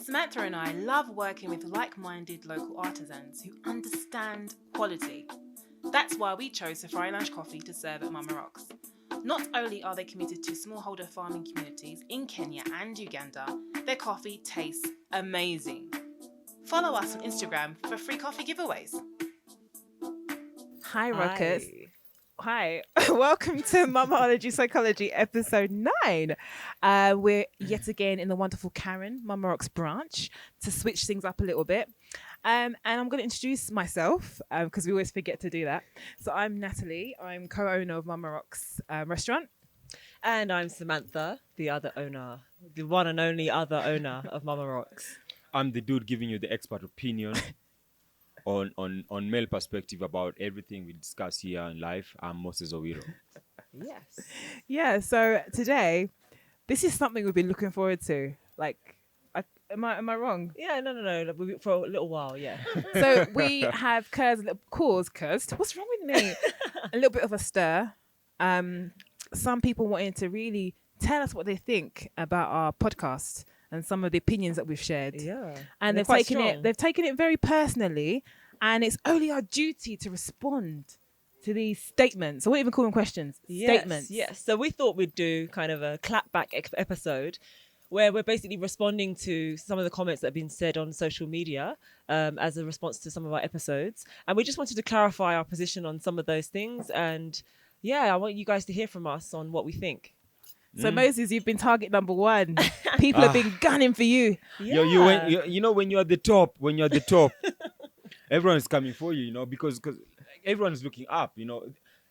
Samantha and I love working with like-minded local artisans who understand quality. That's why we chose Safari Lounge Coffee to serve at Mama Rocks. Not only are they committed to smallholder farming communities in Kenya and Uganda, their coffee tastes amazing. Follow us on Instagram for free coffee giveaways. Hi, Rockers. Hi. Welcome to Ology Psychology episode 9. We're yet again in the wonderful Karen, Mama Rocks branch, to switch things up a little bit. And I'm going to introduce myself because we always forget to do that. So I'm Natalie. I'm co-owner of Mama Rocks restaurant. And I'm Samantha, the other owner, the one and only other owner of Mama Rocks. I'm the dude giving you the expert opinion on male perspective about everything we discuss here in life. I'm Moses Owiro. Yes. Yeah, so today, this is something we've been looking forward to. Like, am I wrong? Yeah, no. For a little while, yeah. So we have cursed. What's wrong with me? A little bit of a stir. Some people wanted to really tell us what they think about our podcast and some of the opinions that we've shared. Yeah. And they've taken it very personally, and it's only our duty to respond to these statements. I won't even call them questions. Statements. Yes. So we thought we'd do kind of a clapback episode where we're basically responding to some of the comments that have been said on social media as a response to some of our episodes. And we just wanted to clarify our position on some of those things. And yeah, I want you guys to hear from us on what we think. So Moses, you've been target number 1. People have been gunning for you. Yeah. When you're at the top, everyone is coming for you, because everyone is looking up,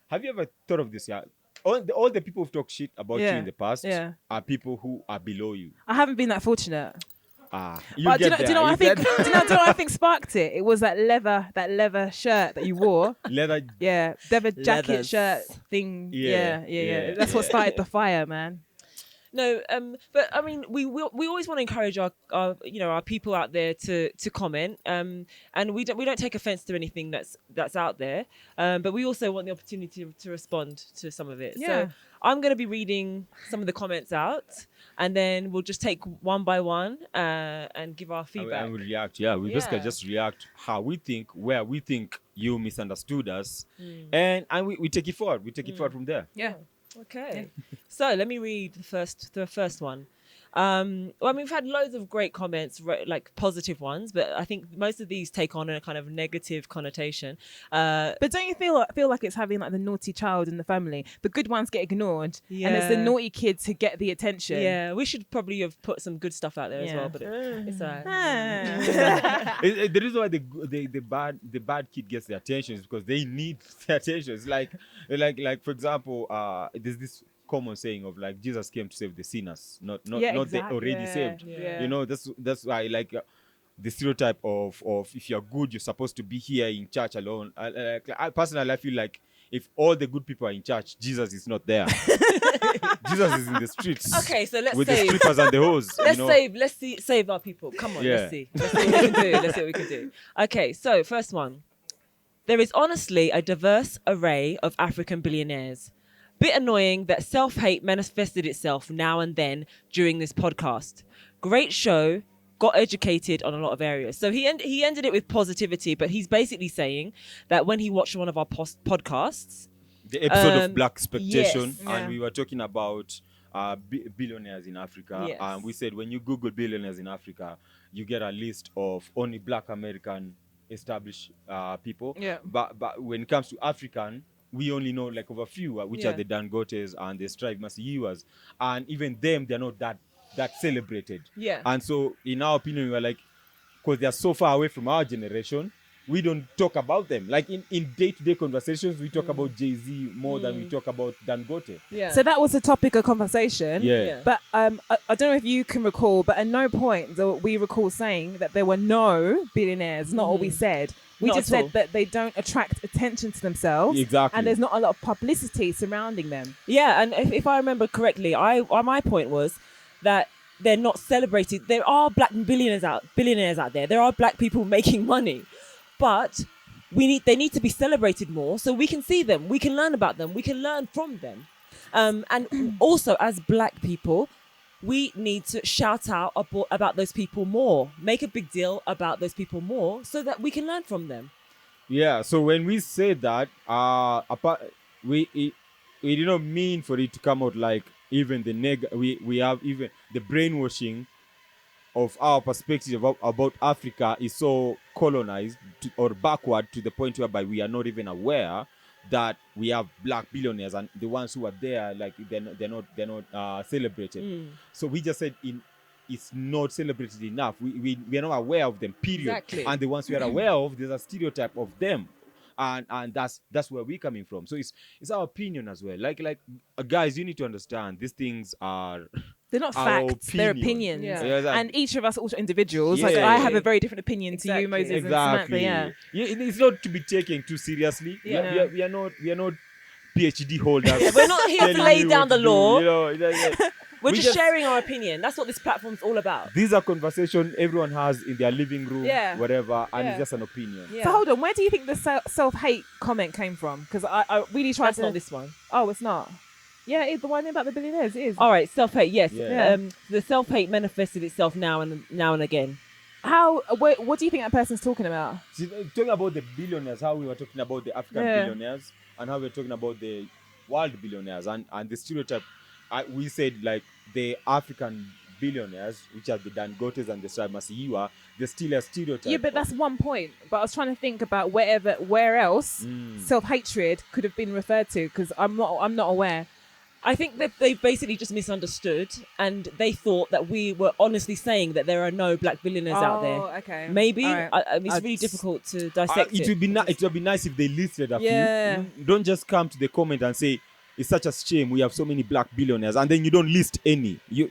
Have you ever thought of this? Yeah, all the people who've talked shit about you in the past are people who are below you. I haven't been that fortunate. Do you know what I think sparked it? It was that leather shirt that you wore. Leather jacket shirt thing. Yeah. That's what started the fire, man. No, but I mean, we always want to encourage our people out there to comment, and we don't take offence to anything that's out there, but we also want the opportunity to respond to some of it. Yeah. So I'm going to be reading some of the comments out, and then we'll just take one by one and give our feedback. And we react. Yeah, we basically just react how we think, where we think you misunderstood us, and we take it forward. We take it forward from there. Yeah. Okay, so let me read the first one. We've had loads of great comments, like positive ones, but I think most of these take on a kind of negative connotation. But don't you feel like it's having like the naughty child in the family? The good ones get ignored, and it's the naughty kids who get the attention. Yeah, we should probably have put some good stuff out there as well, but it's alright. The reason why the bad kid gets the attention is because they need the attention. It's like for example, there's this common saying of like Jesus came to save the sinners, not the already saved. Yeah. That's why the stereotype of if you're good, you're supposed to be here in church alone. I personally feel like if all the good people are in church, Jesus is not there. Jesus is in the streets. Okay, so let's with save. the strippers and the hoes. Let's save our people. Come on, let's see what we can do. Okay, so first one. There is honestly a diverse array of African billionaires. Bit annoying that self-hate manifested itself now and then during this podcast. Great show, got educated on a lot of areas. So he ended it with positivity, but he's basically saying that when he watched one of our podcasts, the episode of Black Expectation, yes. and we were talking about billionaires in Africa. Yes. And we said when you Google billionaires in Africa, you get a list of only Black American established people. Yeah. But when it comes to African, we only know like of a few, which are the Dangotes and the Strive Masiyiwas, and even them, they're not that celebrated. Yeah. And so, in our opinion, we were like, because they're so far away from our generation, we don't talk about them. Like in day-to-day conversations, we talk about Jay-Z more than we talk about Dangote. Yeah. So that was the topic of conversation. Yeah. But I don't know if you can recall, but at no point do we recall saying that there were no billionaires. Not all we said. We Not just at all. said that they don't attract attention to themselves. Exactly. And there's not a lot of publicity surrounding them. Yeah, and if I remember correctly, my point was that they're not celebrated. There are black billionaires out there. There are black people making money, but they need to be celebrated more so we can see them, we can learn about them, we can learn from them, and also as black people, we need to shout out about those people more, make a big deal about those people more so that we can learn from them. Yeah, so when we say that, we did not mean for it to come out like even we have even the brainwashing of our perspective about Africa is so colonized or backward to the point whereby we are not even aware that we have black billionaires, and the ones who are there, like they're not celebrated. So we just said it's not celebrated enough. We are not aware of them, period. Exactly. And the ones we are aware of, there's a stereotype of them. And that's where we're coming from. So it's our opinion as well. Like guys, you need to understand these things are they're not our facts, they're opinions. Yeah. And each of us are also individuals. Yeah. Like I have a very different opinion to you, Exactly. Moses and Exactly. Samantha. Yeah. It's not to be taken too seriously. Yeah. We are not PhD holders. Yeah, we're not here to telling lay you down what the to do, law. you know, We're we just sharing our opinion. That's what this platform's all about. These are conversations everyone has in their living room, Yeah. whatever, and Yeah. it's just an opinion. Yeah. So hold on, where do you think the self-hate comment came from? Because I really tried That's to. not this one. Oh, it's not. Yeah, it's the one about the billionaires. It is. All right, self-hate. Yes. Yeah. The self-hate manifested itself now and again. How? What do you think that person's talking about? See, talking about the billionaires, how we were talking about the African billionaires, and how we're talking about the world billionaires, and the stereotype. We said like the African billionaires, which are the Dangotes and the Masiyiwa, they're still a stereotype. Yeah, but that's one point. But I was trying to think about where else self-hatred could have been referred to, because I'm not aware. I think that they basically just misunderstood, and they thought that we were honestly saying that there are no black billionaires out there. Okay. Maybe. All right. It's really difficult to dissect it would be nice if they listed a Yeah. few. Don't just come to the comment and say it's such a shame we have so many black billionaires, and then you don't list any. You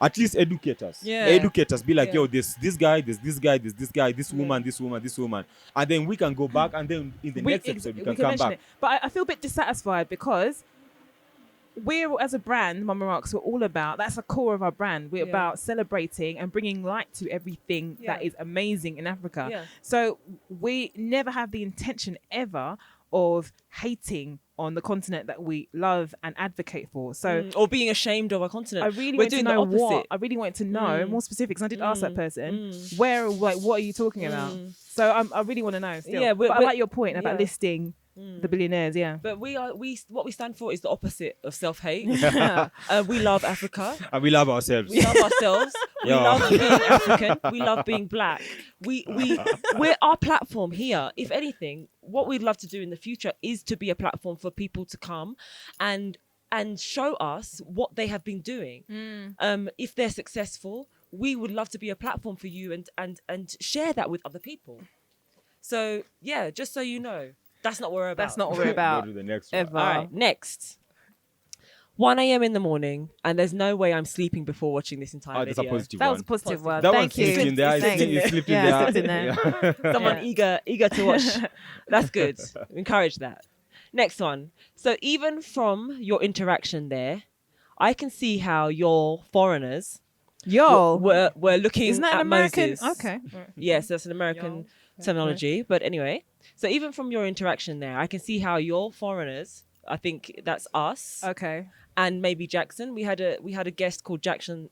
at least educate us. Yeah. Educate us. Be like, Yeah. yo, this guy, this guy, this guy, this woman, this woman, and then we can go back, and then in the next episode we can come mention back. it. But I feel a bit dissatisfied because we're, as a brand, Mama Rocks, we're all about, that's the core of our brand. We're about celebrating and bringing light to everything that is amazing in Africa. Yeah. So we never have the intention ever of hating on the continent that we love and advocate for. So or being ashamed of our continent. I really We're want to doing know the opposite. I really wanted to know more specifics. I did ask that person, what are you talking about? So I really want to know still. Yeah, but I like your point about listing the billionaires. Yeah. But what we stand for is the opposite of self-hate. We love Africa. And we love ourselves. We love ourselves. We Yeah. love being African. We love being black. We're our platform here. If anything, what we'd love to do in the future is to be a platform for people to come and show us what they have been doing. If they're successful, we would love to be a platform for you and share that with other people. So yeah, just so you know, that's not what we're about. That's not what we're Go about. to the next one. Ever. All right, next. 1 a.m. in the morning, and there's no way I'm sleeping before watching this entire That's a video. positive That one. was a positive one. That one Thank you. slipped in there. It slipped in Yeah, there. slipped in there. Someone eager to watch. That's good. Encourage that. Next one. So even from your interaction there, I can see how your foreigners Yo. were looking Isn't that at an American? Moses. Okay. Yes, that's an American terminology. But anyway, so even from your interaction there, I can see how your foreigners, I think that's us, Okay. and maybe Jackson. We had a guest called Jackson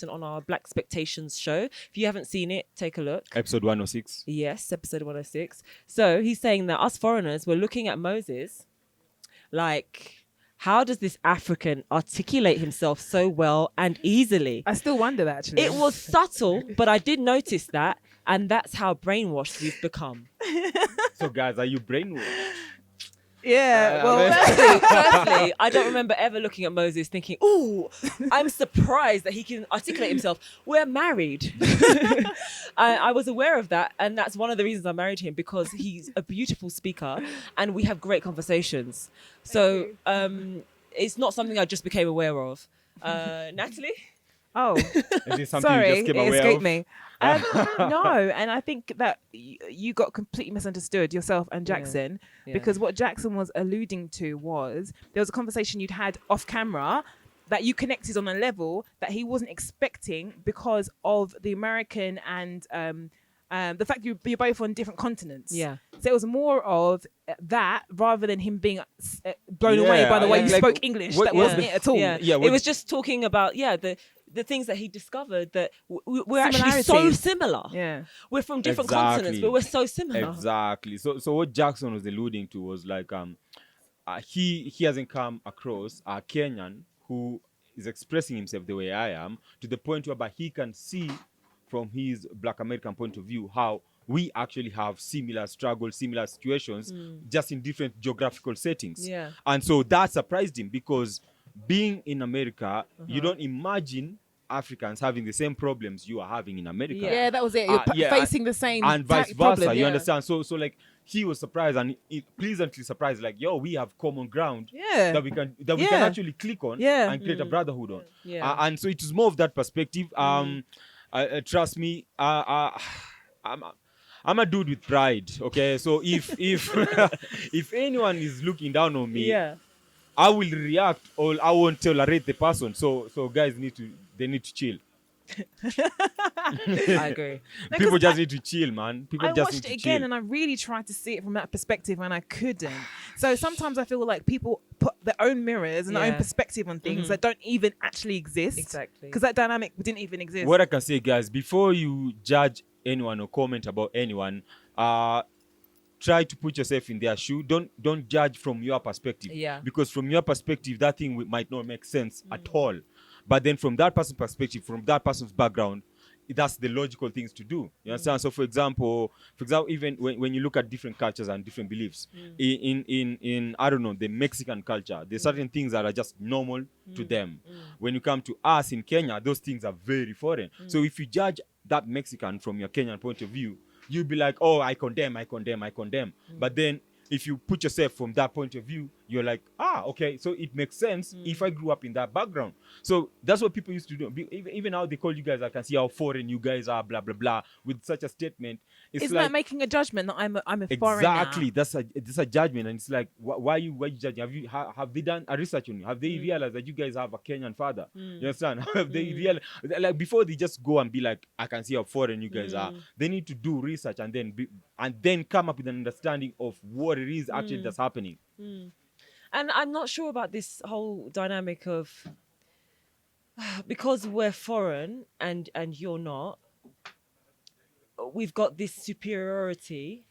on our Black Expectations show. If you haven't seen it, take a look. Episode 106. Yes, episode 106. So he's saying that us foreigners were looking at Moses like, how does this African articulate himself so well and easily? I still wonder that, actually. It was subtle, but I did notice that, and that's how brainwashed we've become. So guys, are you brainwashed? Yeah. Well, Firstly, I don't remember ever looking at Moses thinking, "Ooh, I'm surprised that he can articulate himself." We're married. I was aware of that, and that's one of the reasons I married him, because he's a beautiful speaker, and we have great conversations. So it's not something I just became aware of. Natalie? oh, Is this something sorry, you just it came aware escaped of? me. No, and I think that you got completely misunderstood, yourself and Jackson, because what Jackson was alluding to was there was a conversation you'd had off camera that you connected on a level that he wasn't expecting because of the American and the fact you're both on different continents. Yeah. So it was more of that rather than him being blown Yeah, away by the way you like, spoke English. what That was wasn't the- it at all. Yeah, Yeah, it was just talking about the the things that he discovered that we're actually so Similarities. similar. Yeah. We're from different Exactly. continents, but we're so similar. Exactly. So what Jackson was alluding to was like he hasn't come across a Kenyan who is expressing himself the way I am, to the point whereby he can see from his Black American point of view how we actually have similar struggles, similar situations, just in different geographical settings. Yeah. And so that surprised him, because being in America, you don't imagine Africans having the same problems you are having in America. Yeah, that was it. You're facing the same and vice versa. problem. You Yeah. understand? So like he was surprised and pleasantly surprised, like, yo, we have common ground Yeah. that we can actually click on Yeah. and create a brotherhood on. Yeah. And so it is more of that perspective. Trust me, I'm a dude with pride. Okay, so if if anyone is looking down on me, Yeah. I will react or I won't tolerate the person. So guys need to chill. I agree. People just need to chill, man. People I just watched need it to again chill. and I really tried to see it from that perspective and I couldn't. So sometimes I feel like people put their own mirrors and their own Yeah. perspective on things that don't even actually exist. Exactly. Because that dynamic didn't even exist. What I can say, guys, before you judge anyone or comment about anyone, try to put yourself in their shoe. Don't judge from your perspective. Yeah. Because from your perspective, that thing might not make sense at all. But then from that person's perspective, from that person's background, that's the logical things to do. You understand? So for example, even when you look at different cultures and different beliefs, in I don't know, the Mexican culture, there's certain things that are just normal to them. When you come to us in Kenya, those things are very foreign. So if you judge that Mexican from your Kenyan point of view, you'll be like, oh, I condemn. But then if you put yourself from that point of view, you're like, okay, so it makes sense if I grew up in that background. So that's what people used to do. Even now they call you guys, I can see how foreign you guys are, blah, blah, blah, with such a statement. It's Isn't like, that making a judgment that I'm a foreigner? exactly, that's a judgment. And it's like, why you judging? Have they done a research on you? Have they realized that you guys have a Kenyan father? You understand? Have they realized, like, before they just go and be like, I can see how foreign you guys are, they need to do research and then come up with an understanding of what it is actually that's happening. And I'm not sure about this whole dynamic of because we're foreign and you're not, we've got this superiority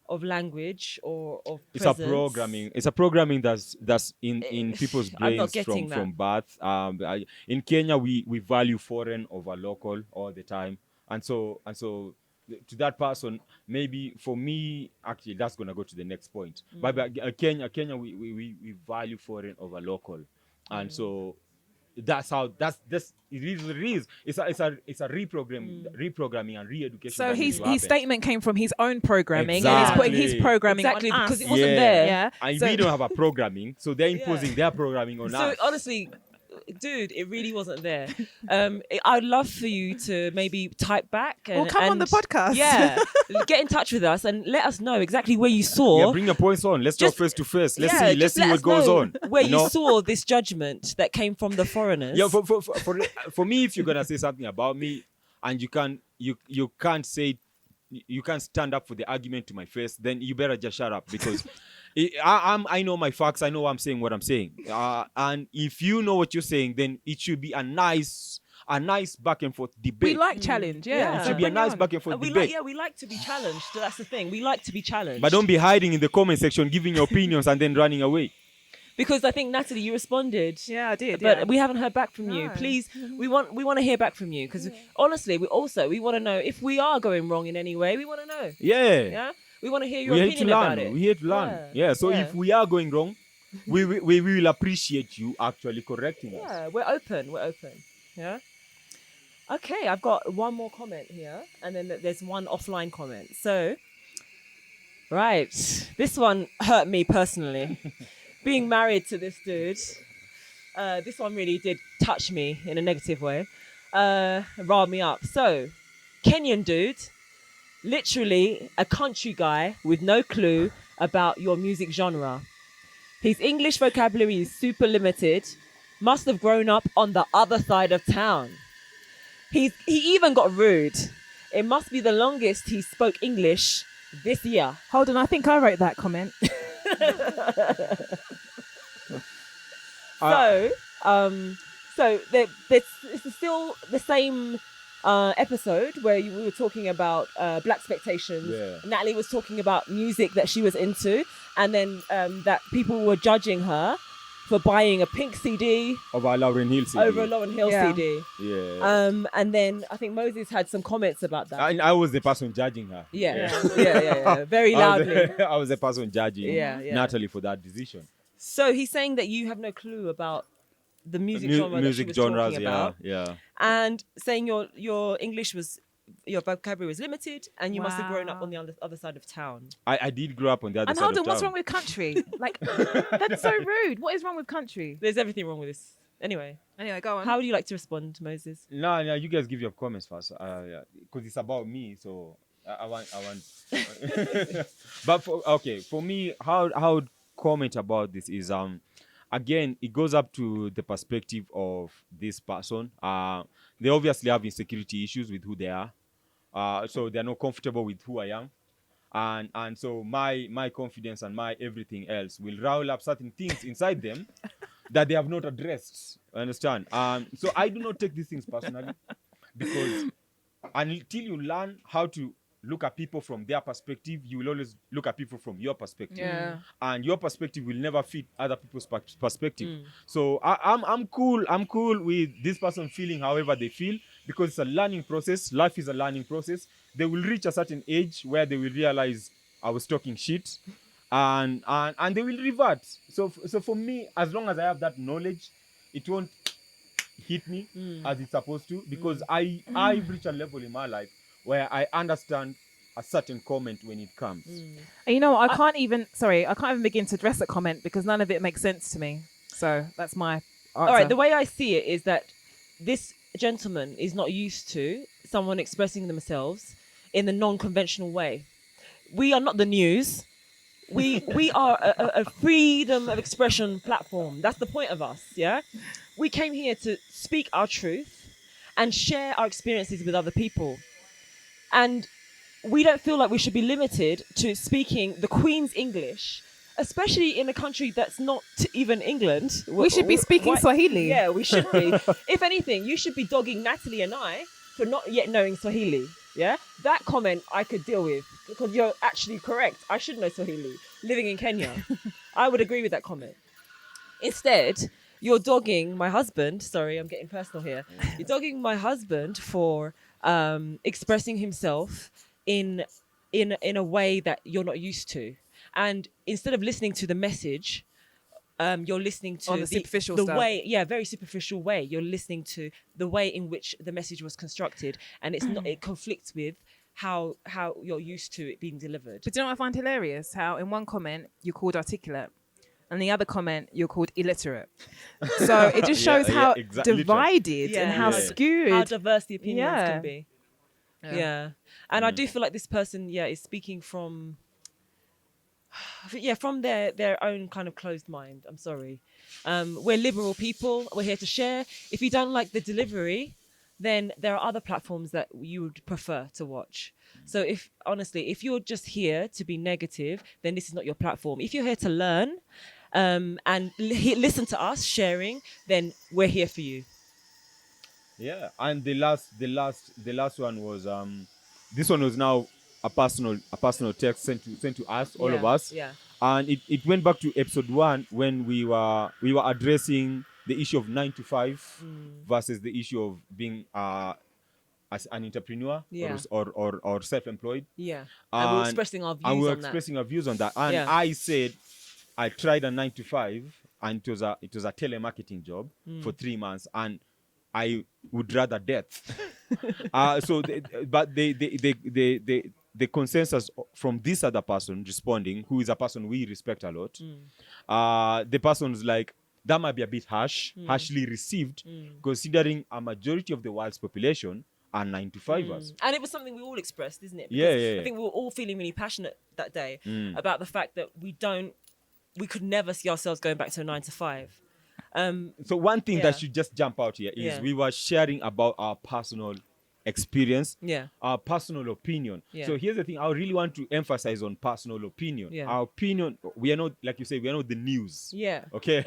of language or of It's presence. a programming that's in people's I'm not brains getting from birth. In Kenya, we value foreign over local all the time, and so to that person, maybe for me, actually, that's gonna go to the next point. But Kenya, we value foreign over local, and so that's how it is. It's a reprogramming and re-education. So that needs his to happen. statement came from his own programming and he's putting his Exactly. programming Exactly, on us. because it wasn't Yeah. there. Yeah. And So- we don't have a programming, so they're imposing their programming on So us. honestly, dude, it really wasn't there. I'd love for you to maybe type back and Or come on the podcast. Yeah, get in touch with us and let us know exactly where you saw. Yeah, bring your points on. Let's Just- talk face to face. Let's Yeah, see just let what us goes know on. where you know? saw this judgment that came from the foreigners. Yeah, for me, if you're gonna say something about me, and you can't say, you can't stand up for the argument to my face, then you better just shut up, because I know my facts. I know I'm saying what I'm saying. And if you know what you're saying, then it should be a nice back and forth debate. We like challenge, yeah. Yeah. It So should be a bring it nice on. back and forth we debate. like to be challenged. That's the thing. We like to be challenged. But don't be hiding in the comment section, giving your opinions and then running away. because I think Natalie, you responded. Yeah, I did. But yeah. we haven't heard back from you. No. Please, we want to hear back from you because honestly, we want to know if we are going wrong in any way. We want to know. Yeah. Yeah, we want to hear your We're here to opinion about learn. it. We're here to learn. Yeah. So Yeah. if we are going wrong, we will appreciate you actually correcting us. Yeah, we're open. Yeah. Okay, I've got one more comment here, and then there's one offline comment. So, right, this one hurt me personally. Being married to this dude, this one really did touch me in a negative way, riled me up. So, Kenyan dude, literally a country guy with no clue about your music genre. His English vocabulary is super limited. Must have grown up on the other side of town. He even got rude. It must be the longest he spoke English this year. Hold on, I think I wrote that comment. So it's still the same episode where we were talking about black expectations. Yeah. Natalie was talking about music that she was into, and then that people were judging her for buying a pink CD Over Lauryn Hill CD. over a Lauryn Hill Yeah. CD. Yeah. And then I think Moses had some comments about that. I was the person judging her. Yeah. Very I was loudly. I was the person judging Yeah. Natalie for that decision. So he's saying that you have no clue about the music genre Music that she was genres, talking about, yeah. and saying your English was, your vocabulary was limited, and you must have grown up on the other side of town. I did grow up on the other And side hold of on, what's town. wrong with country? Like, that's so rude. What is wrong with country? There's everything wrong with this. Anyway, Anyway, go on. how would you like to respond, Moses? No, you guys give your comments first. Because it's about me, so I want. But for me, how I would comment about this is again, it goes up to the perspective of this person. They obviously have insecurity issues with who they are. So they're not comfortable with who I am. And so my confidence and my everything else will roll up certain things inside them that they have not addressed. Understand? So I do not take these things personally, because until you learn how to look at people from their perspective, you will always look at people from your perspective. Yeah. And your perspective will never fit other people's perspective. So I'm cool with this person feeling however they feel, because it's a learning process. Life is a learning process. They will reach a certain age where they will realize I was talking shit, and they will revert. So for me, as long as I have that knowledge, it won't hit me as it's supposed to, because I've reached a level in my life where I understand a certain comment when it comes. And you know what? I can't even begin to address that comment because none of it makes sense to me. So that's my answer. All right, the way I see it is that this gentleman is not used to someone expressing themselves in the non-conventional way. We are not the news. We are a freedom of expression platform. That's the point of us, yeah? We came here to speak our truth and share our experiences with other people. And we don't feel like we should be limited to speaking the Queen's English, especially in a country that's not even England. We should be speaking Swahili. Yeah, we should be. If anything, you should be dogging Natalie and I for not yet knowing Swahili. Yeah, that comment I could deal with because you're actually correct. I should know Swahili. Living in Kenya, I would agree with that comment. Instead, you're dogging my husband. Sorry, I'm getting personal here. You're dogging my husband for expressing himself in a way that you're not used to, and instead of listening to the message, you're listening to the superficial the stuff. way, very superficial way. You're listening to the way in which the message was constructed, and it's not. It conflicts with how you're used to it being delivered. But do you know what I find hilarious? How in one comment you're called articulate, and the other comment you're called illiterate. So it just shows how exactly. divided and how skewed, how diverse the opinions Yeah. can be. Yeah. And I do feel like this person, is speaking from, from their own kind of closed mind. I'm sorry. We're liberal people. We're here to share. If you don't like the delivery, then there are other platforms that you would prefer to watch. So if you're just here to be negative, then this is not your platform. If you're here to learn and listen to us sharing, then we're here for you. Yeah, and the last one was this one was now a personal text sent to us, all of us. Yeah. And it went back to episode 1 when we were addressing the issue of 9 to 5 versus the issue of being as an entrepreneur or self-employed. Yeah. And we're expressing our views on that. expressing our views on that. And I said I tried a 9 to 5 and it was a telemarketing job for 3 months, and I would rather death. But the consensus from this other person responding, who is a person we respect a lot, the person's like, that might be a bit harshly received, considering a majority of the world's population are 9 to 5ers. And it was something we all expressed, isn't it? Yeah. I think we were all feeling really passionate that day about the fact that we could never see ourselves going back to a 9 to 5. So one thing that should just jump out here is we were sharing about our personal experience, Yeah. our personal opinion. Yeah. So here's the thing: I really want to emphasize on personal opinion. Yeah. Our opinion. We are not, like you say, we are not the news. Yeah. Okay.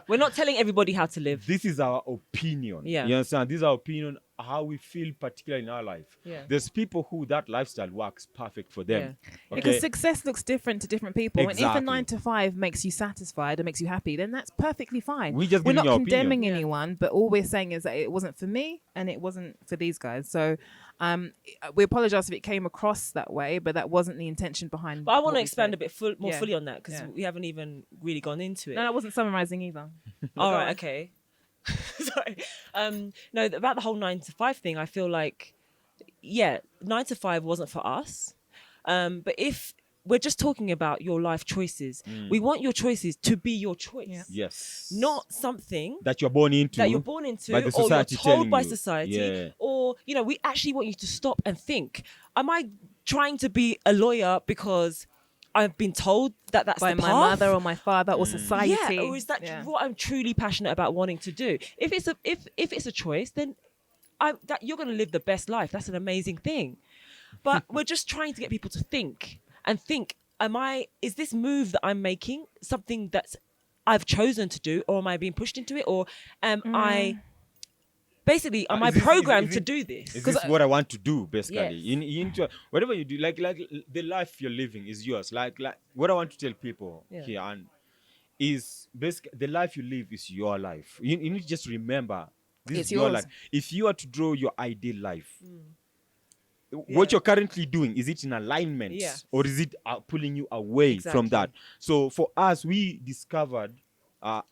We're not telling everybody how to live. This is our opinion. Yeah. You understand? This is our opinion, how we feel, particularly in our life. Yeah. There's people who that lifestyle works perfect for them. Okay. Because success looks different to different people. And if a Exactly. 9 to 5 makes you satisfied and makes you happy, then that's perfectly fine. We just We're giving not your condemning opinion. Yeah. anyone, but all we're saying is that it wasn't for me and it wasn't for these guys. So we apologize if it came across that way, but that wasn't the intention behind. But I want what to we expand said. a bit more Yeah. fully on that because Yeah. we haven't even really gone into it. No, I wasn't summarizing either. All right, okay. Sorry. No, about the whole 9 to 5 thing, I feel like, 9 to 5 wasn't for us. But if we're just talking about your life choices, we want your choices to be your choice. Yeah. Yes. Not something that you're born into. that you're born into by the or you're society told telling by you. society. Yeah. Or, we actually want you to stop and think. Am I trying to be a lawyer because I've been told that that's By the my path? mother or my father or society. Yeah, or is that Yeah. what I'm truly passionate about wanting to do? If it's a choice, then you're going to live the best life. That's an amazing thing. But we're just trying to get people to think. Is this move that I'm making something that's I've chosen to do, or am I being pushed into it, or am I Is this- programmed is to it- do this? Is this what I want to do? Basically, Yes. you need to, whatever you do, like the life you're living is yours. Like what I want to tell people Yeah. here and is basically the life you live is your life. You need to just remember this It's is your yours. life. If you are to draw your ideal life, Yeah. what you're currently doing, is it in alignment, Yeah. or is it pulling you away from Exactly. that? So for us, we discovered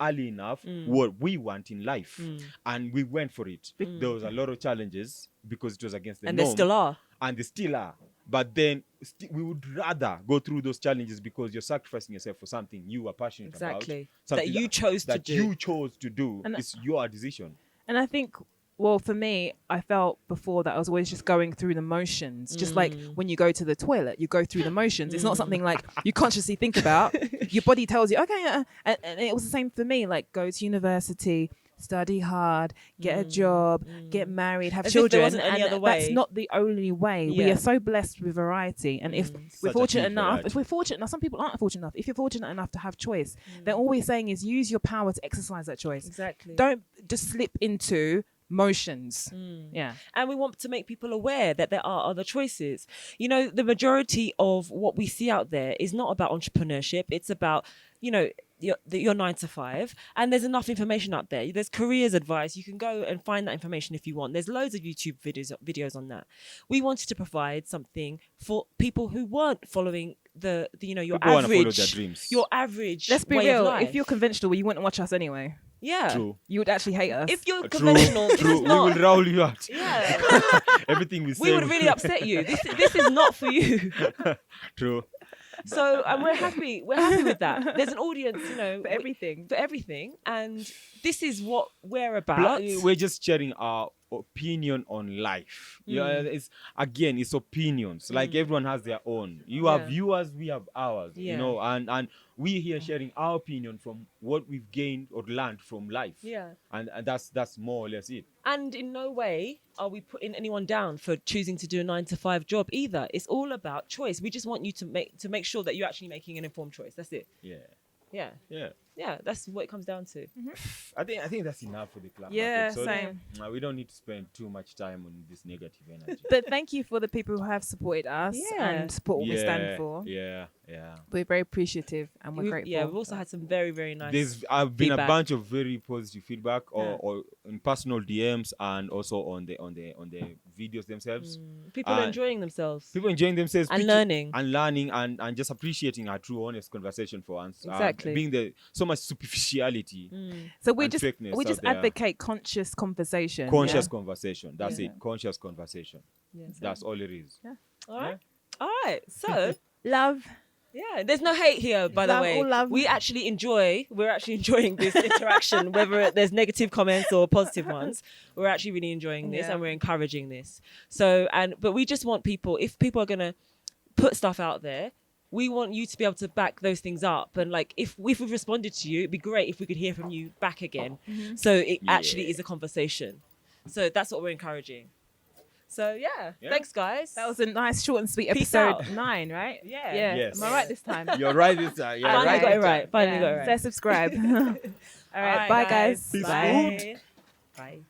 early enough what we want in life, and we went for it. There was a lot of challenges because it was against the And norm, there still are. and they still are. But then we would rather go through those challenges because you're sacrificing yourself for something you are passionate Exactly. about, something That you chose to that do. you chose to do. And It's your decision. And I think, well, for me, I felt before that I was always just going through the motions. Just like when you go to the toilet, you go through the motions. It's not something like you consciously think about. Your body tells you, okay. And it was the same for me. Like, go to university, study hard, get a job, get married, have As if there children. wasn't any and other that's way. not the only way. We Yeah. are so blessed with variety. And if we're Such a fortunate huge enough, variety. if we're fortunate enough, some people aren't fortunate enough. If you're fortunate enough to have choice, then all we're saying is use your power to exercise that choice. Exactly. Don't just slip into motions. Yeah. And we want to make people aware that there are other choices. The majority of what we see out there is not about entrepreneurship. It's about, your 9 to 5. And there's enough information out there. There's careers advice. You can go and find that information if you want. There's loads of YouTube videos on that. We wanted to provide something for people who weren't following your People wanna follow average, their dreams. your average. Let's be way real. Of life. If you're conventional, you wouldn't watch us anyway. yeah, True. You would actually hate us. if you're True. conventional, this True. is We not. will roll you out. Yeah, Everything we say. we would really upset you. This is not for you. True. So, and we're happy with that. There's an audience, for everything. for everything, and this is what we're about. We're just sharing our opinion on life. Yeah, it's opinions. Like everyone has their own. You have Yeah. yours, we have ours. Yeah. And we here sharing our opinion from what we've gained or learned from life. Yeah. And that's more or less it. And in no way are we putting anyone down for choosing to do a 9 to 5 job either. It's all about choice. We just want you to make sure that you're actually making an informed choice. That's it. Yeah. Yeah. Yeah. Yeah. That's what it comes down to. I think that's enough for the club. Yeah, market. So, same. we don't need to spend too much time on this negative energy. But thank you for the people who have supported us Yeah. and support what we stand for. Yeah. We're very appreciative and we're grateful. Yeah. We've also had some very, very nice. There's been feedback. a bunch of very positive feedback, Yeah. or in personal DMs, and also on the videos themselves. People are and enjoying themselves. People enjoying themselves And pitching- learning. and just appreciating our true, honest conversation for once. Exactly. Being so much superficiality, So we and just fakeness we out just there. advocate conscious conversation. conscious conversation. That's Yeah. it. Conscious conversation. Yeah. That's all it is. All right. All right. So. Love. Yeah, there's no hate here, by the Love, way. all love. We're actually enjoying this interaction, whether there's negative comments or positive ones. We're actually really enjoying this, Yeah. and we're encouraging this. So, but we just want people, if people are gonna put stuff out there, we want you to be able to back those things up. And like, if we've responded to you, it'd be great if we could hear from you back again. So it actually is a conversation. So that's what we're encouraging. So yeah, Yeah. thanks guys. That was a nice, short and sweet Peace episode out. 9, right? Yeah. Yeah. Yes. Am I right this time? You're right this time. You're Finally right. got it this right. time. Finally got it So right. subscribe. All right. Bye, guys. guys. Peace Bye. Bye.